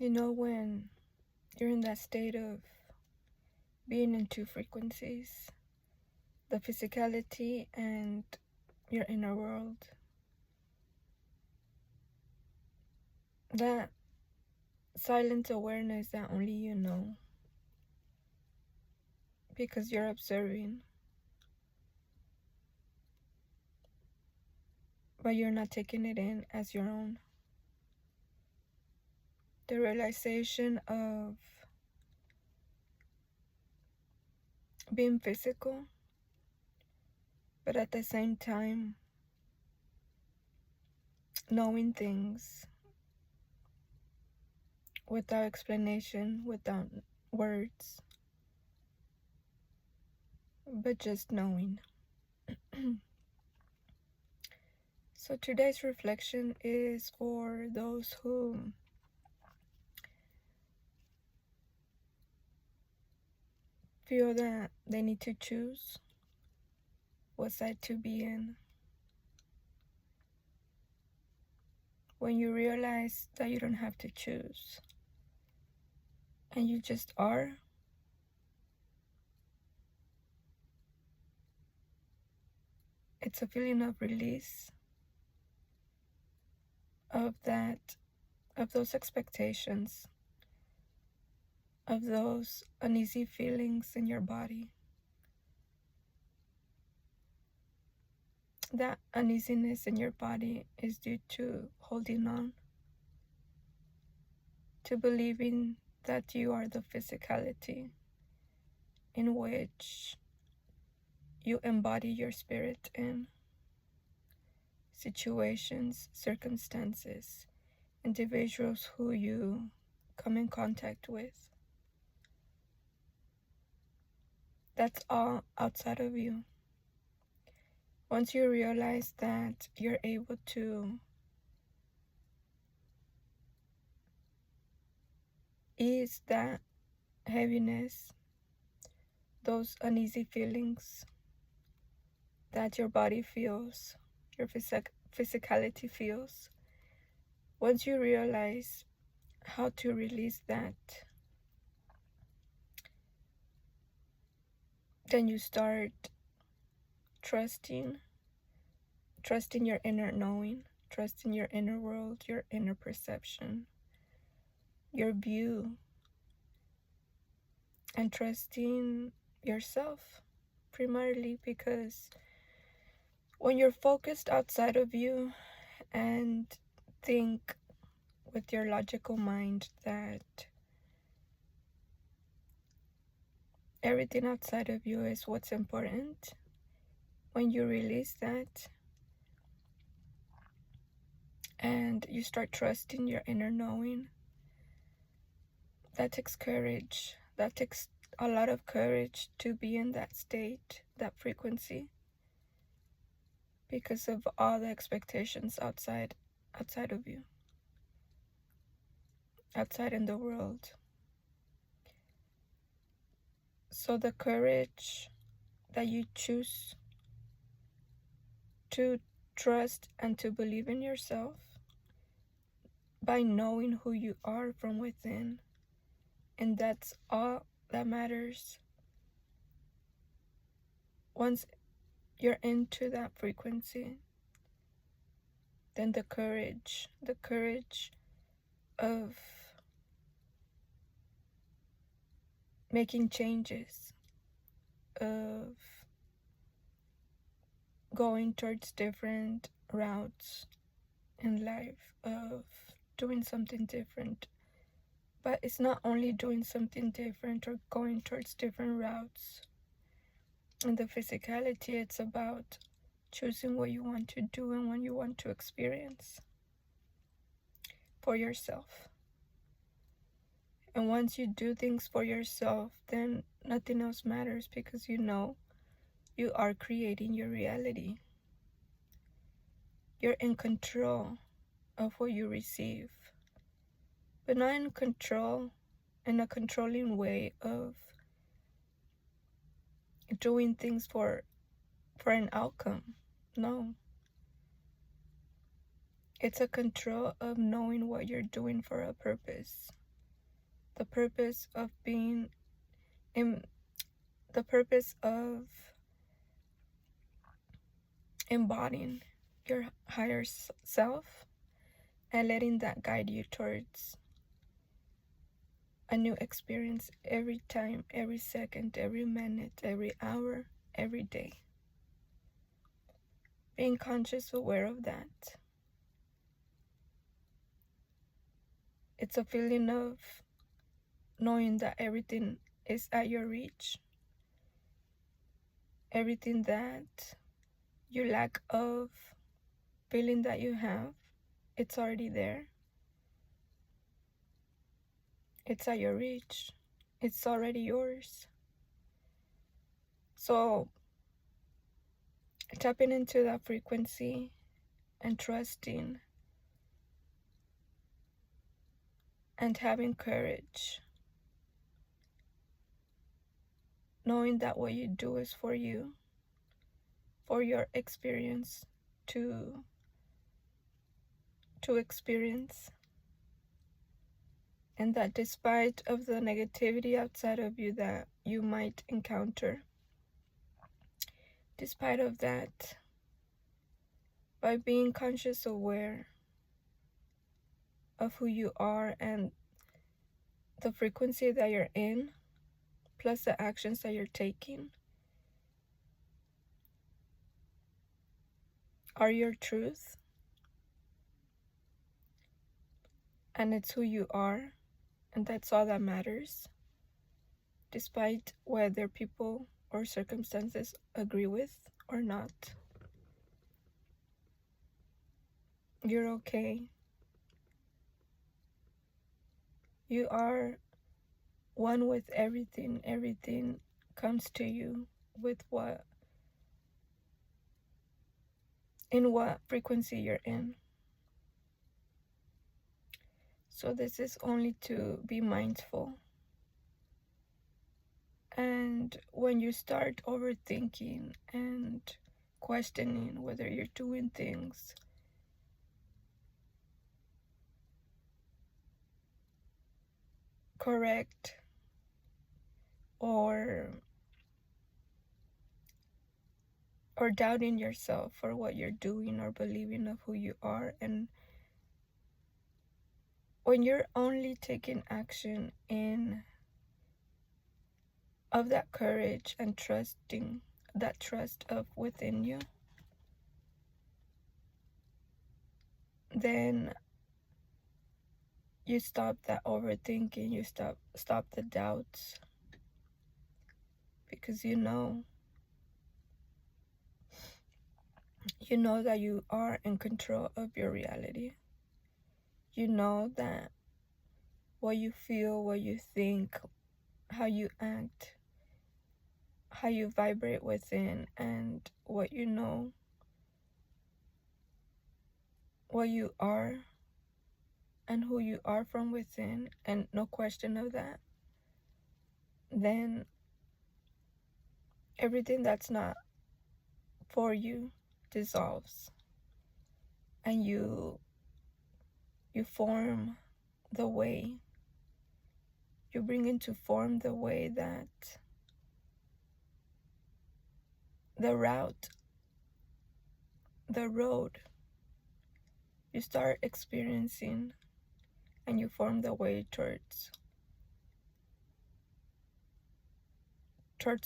You know, when you're in that state of being in two frequencies, the physicality and your inner world, that silent awareness that only you know because you're observing, but you're not taking it in as your own. The realization of being physical, but at the same time knowing things without explanation, without words, but just knowing. So today's reflection is for those who feel that they need to choose what side to be in. When you realize that you don't have to choose and you just are, it's a feeling of release of those expectations, of those uneasy feelings in your body. That uneasiness in your body is due to holding on, to believing that you are the physicality in which you embody your spirit in. Situations, circumstances, individuals who you come in contact with. That's all outside of you. Once you realize that you're able to ease that heaviness, those uneasy feelings that your body feels, your physicality feels, once you realize how to release that, then you start trusting your inner knowing, trusting your inner world, your inner perception, your view, and trusting yourself primarily, because when you're focused outside of you and think with your logical mind that everything outside of you is what's important, when you release that and you start trusting your inner knowing, that takes courage. That takes a lot of courage to be in that state, that frequency, because of all the expectations outside of you, outside in the world. So the courage that you choose to trust and to believe in yourself by knowing who you are from within, and that's all that matters. Once you're into that frequency, then the courage of making changes, of going towards different routes in life, of doing something different. But it's not only doing something different or going towards different routes. In the physicality, it's about choosing what you want to do and what you want to experience for yourself. And once you do things for yourself, then nothing else matters, because you know you are creating your reality. You're in control of what you receive, but not in control in a controlling way of doing things for an outcome. No. It's a control of knowing what you're doing for a purpose. the purpose of being in the purpose of embodying your higher self and letting that guide you towards a new experience every time, every second, every minute, every hour, every day. Being conscious, aware of that. It's a feeling of knowing that everything is at your reach. Everything that you lack of feeling that you have, it's already there. It's at your reach. It's already yours. So tapping into that frequency and trusting and having courage, knowing that what you do is for you, for your experience to experience, and that despite of the negativity outside of you that you might encounter, despite of that, by being conscious aware of who you are and the frequency that you're in, plus the actions that you're taking, are your truth, and it's who you are, and that's all that matters, despite whether people or circumstances agree with or not. You're okay. You are one with everything. Everything comes to you with in what frequency you're in. So this is only to be mindful. And when you start overthinking and questioning whether you're doing things correct or doubting yourself for what you're doing or believing of who you are, and when you're only taking action in of that courage and trusting that trust of within you, then you stop that overthinking, you stop the doubts, because you know that you are in control of your reality. You know that what you feel, what you think, how you act, how you vibrate within, and what you know, what you are and who you are from within, and no question of that, then everything that's not for you dissolves, and you form the way, you bring into form the way that the route, the road you start experiencing, and you form the way towards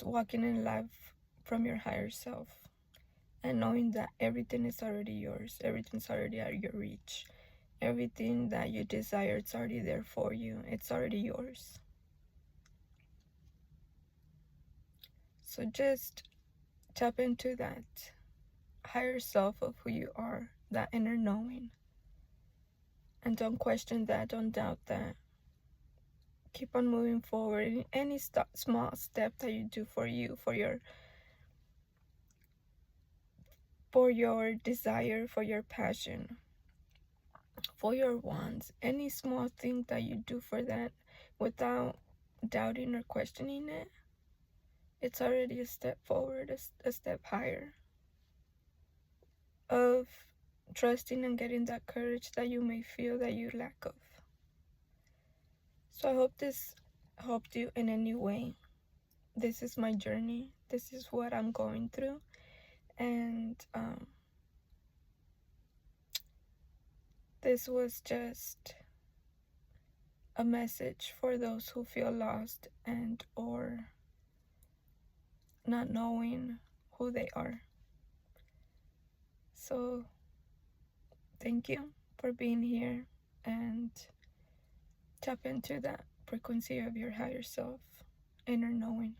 walking in life from your higher self, and knowing that everything is already yours, everything's already at your reach, everything that you desire, it's already there for you, it's already yours. So just tap into that higher self of who you are, that inner knowing, and don't question that, don't doubt that. Keep on moving forward in any small step that you do for you, for your desire, for your passion, for your wants. Any small thing that you do for that without doubting or questioning it, it's already a step forward, a step higher of trusting and getting that courage that you may feel that you lack of. So I hope this helped you in any way. This is my journey. This is what I'm going through. And this was just a message for those who feel lost and or not knowing who they are. So thank you for being here, and tap into that frequency of your higher self, inner knowing.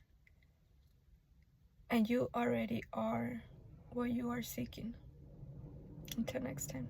And you already are what you are seeking. Until next time.